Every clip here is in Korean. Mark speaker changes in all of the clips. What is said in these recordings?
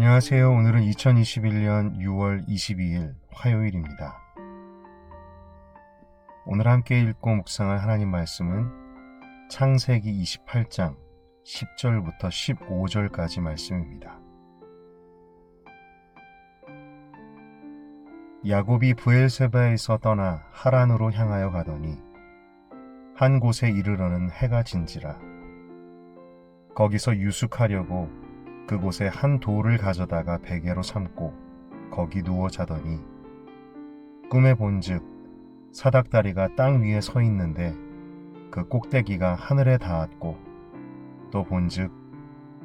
Speaker 1: 안녕하세요. 오늘은 2021년 6월 22일 화요일입니다. 오늘 함께 읽고 묵상할 하나님 말씀은 창세기 28장 10절부터 15절까지 말씀입니다. 야곱이 브엘세바에서 떠나 하란으로 향하여 가더니 한 곳에 이르러는 해가 진지라. 거기서 유숙하려고 그곳에 한 돌을 가져다가 베개로 삼고 거기 누워 자더니 꿈에 본즉 사닥다리가 땅 위에 서 있는데 그 꼭대기가 하늘에 닿았고 또 본즉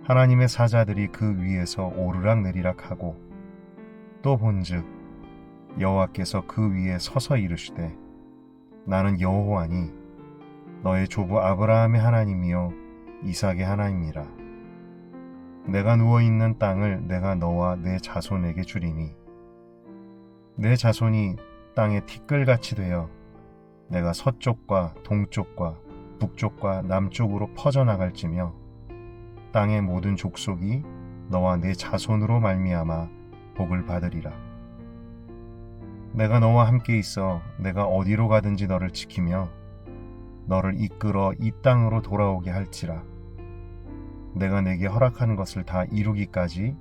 Speaker 1: 하나님의 사자들이 그 위에서 오르락내리락 하고 또 본즉 여호와께서 그 위에 서서 이르시되 나는 여호와니 너의 조부 아브라함의 하나님이요 이삭의 하나님이라. 내가 누워있는 땅을 내가 너와 내 자손에게 주리니 내 자손이 땅의 티끌같이 되어 내가 서쪽과 동쪽과 북쪽과 남쪽으로 퍼져나갈지며 땅의 모든 족속이 너와 내 자손으로 말미암아 복을 받으리라. 내가 너와 함께 있어 내가 어디로 가든지 너를 지키며 너를 이끌어 이 땅으로 돌아오게 할지라. 내가 내게 허락한 것을 다 이루기까지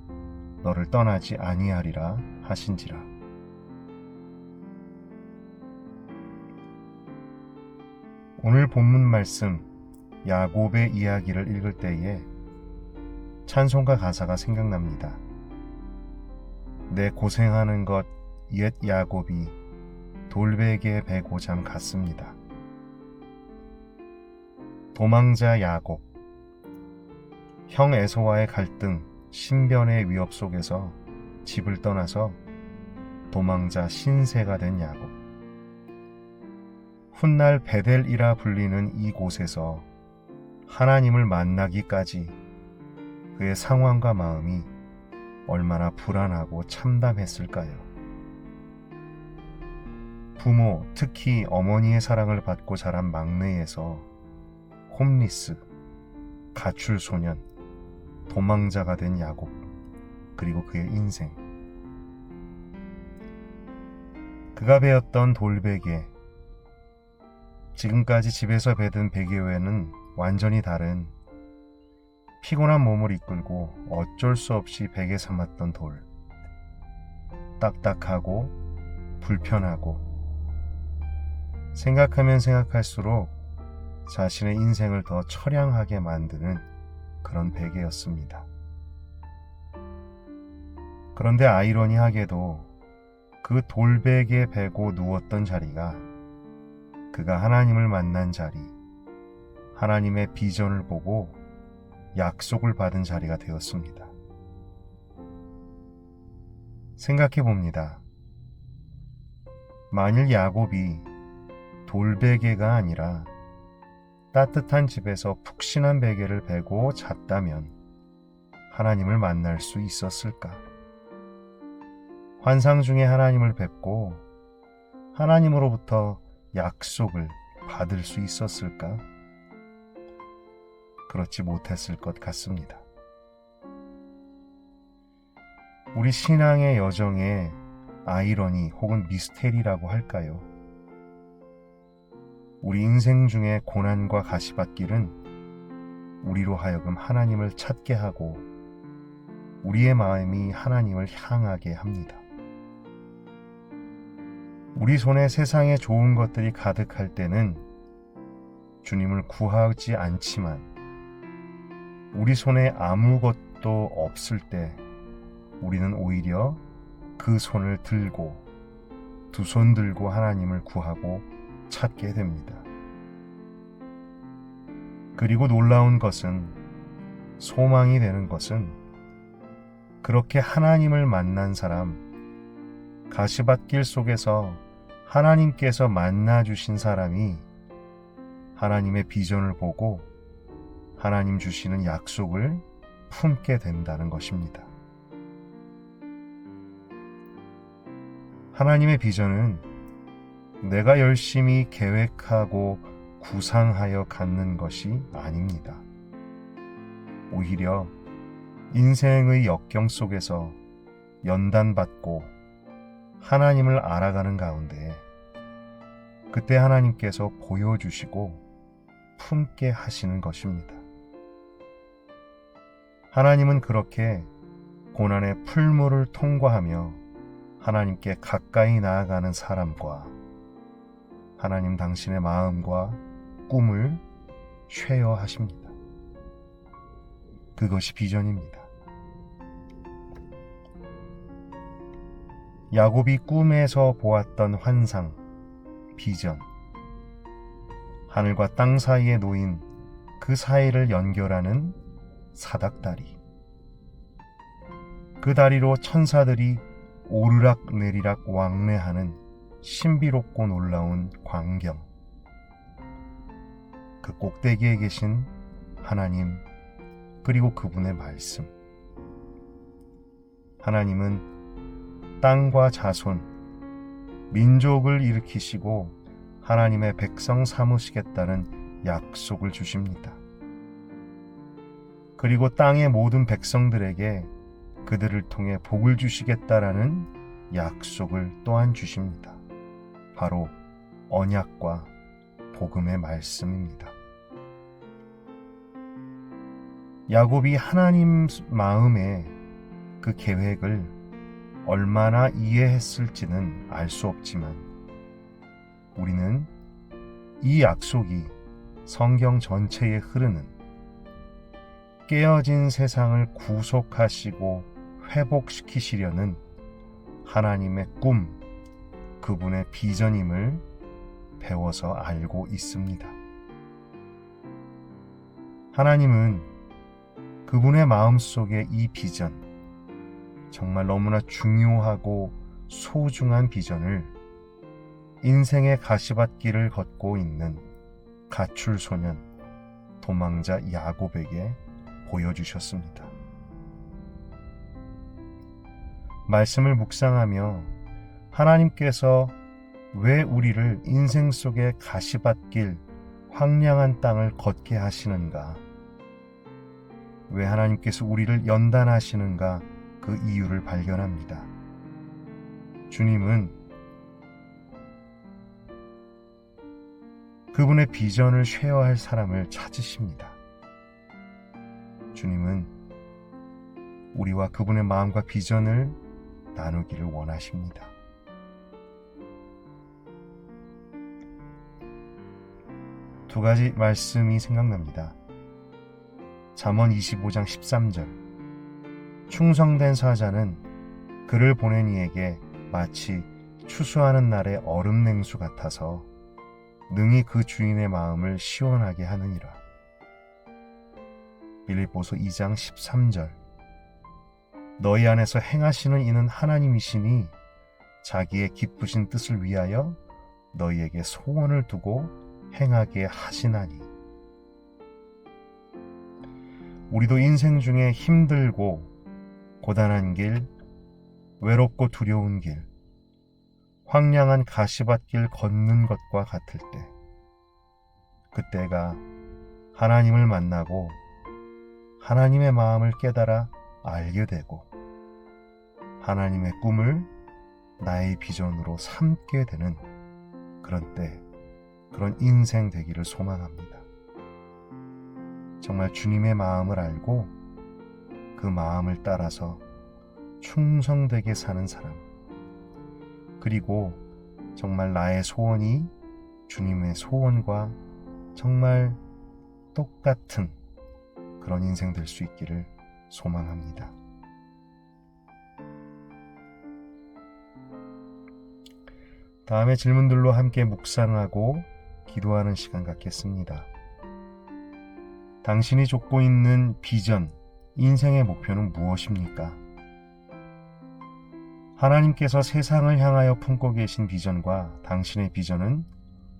Speaker 1: 너를 떠나지 아니하리라 하신지라. 오늘 본문 말씀 야곱의 이야기를 읽을 때에 찬송가 가사가 생각납니다. 내 고생하는 것 옛 야곱이 돌베개 베고 잠 같습니다. 도망자 야곱, 형 에서와의 갈등, 신변의 위협 속에서 집을 떠나서 도망자 신세가 된 야곱. 훗날 베델이라 불리는 이곳에서 하나님을 만나기까지 그의 상황과 마음이 얼마나 불안하고 참담했을까요? 부모, 특히 어머니의 사랑을 받고 자란 막내에서 홈리스, 가출 소년, 도망자가 된 야곱, 그리고 그의 인생. 그가 베었던 돌베개, 지금까지 집에서 베든 베개 외에는 완전히 다른 피곤한 몸을 이끌고 어쩔 수 없이 베개 삼았던 돌. 딱딱하고 불편하고 생각하면 생각할수록 자신의 인생을 더 처량하게 만드는 그런 베개였습니다. 그런데 아이러니하게도 그 돌베개 베고 누웠던 자리가 그가 하나님을 만난 자리, 하나님의 비전을 보고 약속을 받은 자리가 되었습니다. 생각해 봅니다. 만일 야곱이 돌베개가 아니라 따뜻한 집에서 푹신한 베개를 베고 잤다면 하나님을 만날 수 있었을까? 환상 중에 하나님을 뵙고 하나님으로부터 약속을 받을 수 있었을까? 그렇지 못했을 것 같습니다. 우리 신앙의 여정에 아이러니 혹은 미스테리라고 할까요? 우리 인생 중에 고난과 가시밭길은 우리로 하여금 하나님을 찾게 하고 우리의 마음이 하나님을 향하게 합니다. 우리 손에 세상에 좋은 것들이 가득할 때는 주님을 구하지 않지만 우리 손에 아무것도 없을 때 우리는 오히려 그 손을 들고 두 손 들고 하나님을 구하고 찾게 됩니다. 그리고 놀라운 것은, 소망이 되는 것은 그렇게 하나님을 만난 사람, 가시밭길 속에서 하나님께서 만나주신 사람이 하나님의 비전을 보고 하나님 주시는 약속을 품게 된다는 것입니다. 하나님의 비전은 내가 열심히 계획하고 구상하여 갖는 것이 아닙니다. 오히려 인생의 역경 속에서 연단받고 하나님을 알아가는 가운데 그때 하나님께서 보여주시고 품게 하시는 것입니다. 하나님은 그렇게 고난의 풀물을 통과하며 하나님께 가까이 나아가는 사람과 하나님 당신의 마음과 꿈을 쉐어하십니다. 그것이 비전입니다. 야곱이 꿈에서 보았던 환상, 비전, 하늘과 땅 사이에 놓인 그 사이를 연결하는 사닥다리, 그 다리로 천사들이 오르락내리락 왕래하는 신비롭고 놀라운 광경, 그 꼭대기에 계신 하나님 그리고 그분의 말씀. 하나님은 땅과 자손, 민족을 일으키시고 하나님의 백성 삼으시겠다는 약속을 주십니다. 그리고 땅의 모든 백성들에게 그들을 통해 복을 주시겠다라는 약속을 또한 주십니다. 바로 언약과 복음의 말씀입니다. 야곱이 하나님 마음의 그 계획을 얼마나 이해했을지는 알 수 없지만 우리는 이 약속이 성경 전체에 흐르는 깨어진 세상을 구속하시고 회복시키시려는 하나님의 꿈, 그분의 비전임을 배워서 알고 있습니다. 하나님은 그분의 마음속에 이 비전, 정말 너무나 중요하고 소중한 비전을 인생의 가시밭길을 걷고 있는 가출소년, 도망자 야곱에게 보여주셨습니다. 말씀을 묵상하며 하나님께서 왜 우리를 인생 속의 가시밭길, 황량한 땅을 걷게 하시는가? 왜 하나님께서 우리를 연단하시는가? 그 이유를 발견합니다. 주님은 그분의 비전을 쉐어할 사람을 찾으십니다. 주님은 우리와 그분의 마음과 비전을 나누기를 원하십니다. 두 가지 말씀이 생각납니다. 잠언 25장 13절. 충성된 사자는 그를 보낸 이에게 마치 추수하는 날의 얼음 냉수 같아서 능히 그 주인의 마음을 시원하게 하느니라. 빌립보서 2장 13절. 너희 안에서 행하시는 이는 하나님이시니 자기의 기쁘신 뜻을 위하여 너희에게 소원을 두고 행하게 하시나니. 우리도 인생 중에 힘들고 고단한 길, 외롭고 두려운 길, 황량한 가시밭길 걷는 것과 같을 때, 그때가 하나님을 만나고 하나님의 마음을 깨달아 알게 되고 하나님의 꿈을 나의 비전으로 삼게 되는 그런 때, 그런 인생 되기를 소망합니다. 정말 주님의 마음을 알고 그 마음을 따라서 충성되게 사는 사람, 그리고 정말 나의 소원이 주님의 소원과 정말 똑같은 그런 인생 될 수 있기를 소망합니다. 다음에 질문들로 함께 묵상하고 기도하는 시간 갖겠습니다. 당신이 쫓고 있는 비전, 인생의 목표는 무엇입니까? 하나님께서 세상을 향하여 품고 계신 비전과 당신의 비전은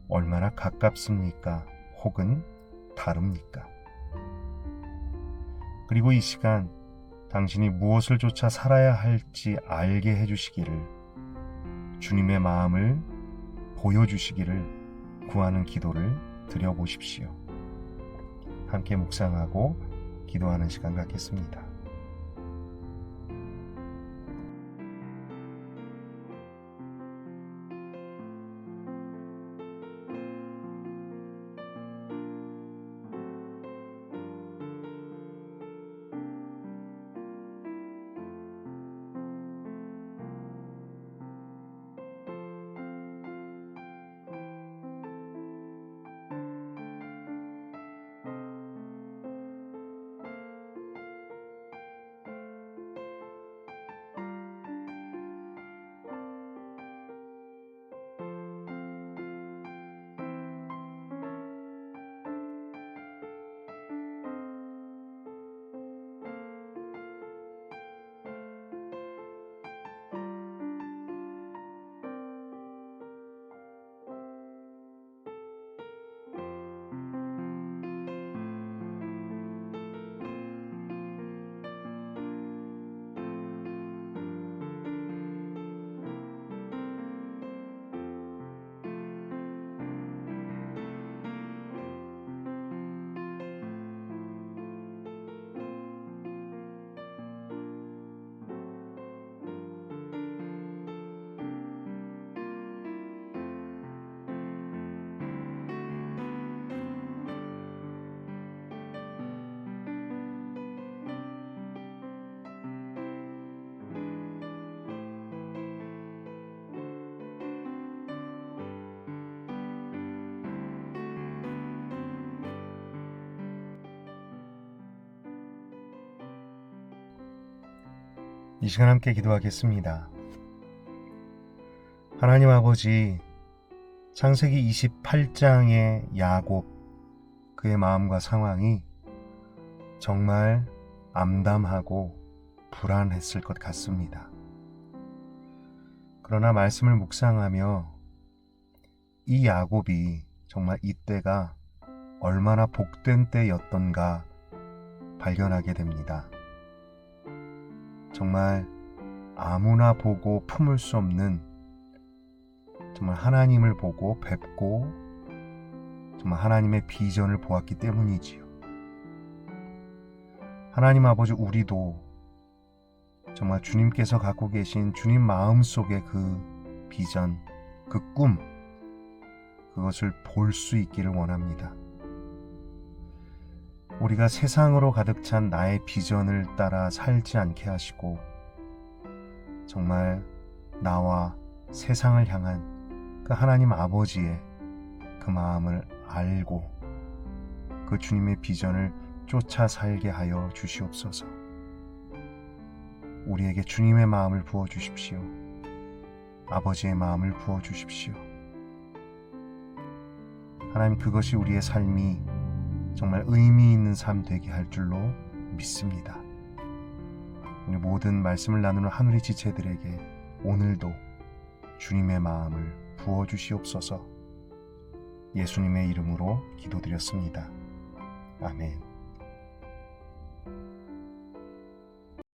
Speaker 1: 얼마나 가깝습니까? 혹은 다릅니까? 그리고 이 시간 당신이 무엇을 쫓아 살아야 할지 알게 해주시기를, 주님의 마음을 보여주시기를 구하는 기도를 드려보십시오. 함께 묵상하고 기도하는 시간 갖겠습니다. 이 시간 함께 기도하겠습니다. 하나님 아버지, 창세기 28장의 야곱, 그의 마음과 상황이 정말 암담하고 불안했을 것 같습니다. 그러나 말씀을 묵상하며 이 야곱이 정말 이때가 얼마나 복된 때였던가 발견하게 됩니다. 정말 아무나 보고 품을 수 없는 정말 하나님을 보고 뵙고 정말 하나님의 비전을 보았기 때문이지요. 하나님 아버지, 우리도 정말 주님께서 갖고 계신 주님 마음속의 그 비전, 그 꿈, 그것을 볼 수 있기를 원합니다. 우리가 세상으로 가득 찬 나의 비전을 따라 살지 않게 하시고 정말 나와 세상을 향한 그 하나님 아버지의 그 마음을 알고 그 주님의 비전을 쫓아 살게 하여 주시옵소서. 우리에게 주님의 마음을 부어주십시오. 아버지의 마음을 부어주십시오. 하나님, 그것이 우리의 삶이 정말 의미 있는 삶 되게 할 줄로 믿습니다. 우리 모든 말씀을 나누는 하늘의 지체들에게 오늘도 주님의 마음을 부어주시옵소서. 예수님의 이름으로 기도드렸습니다. 아멘.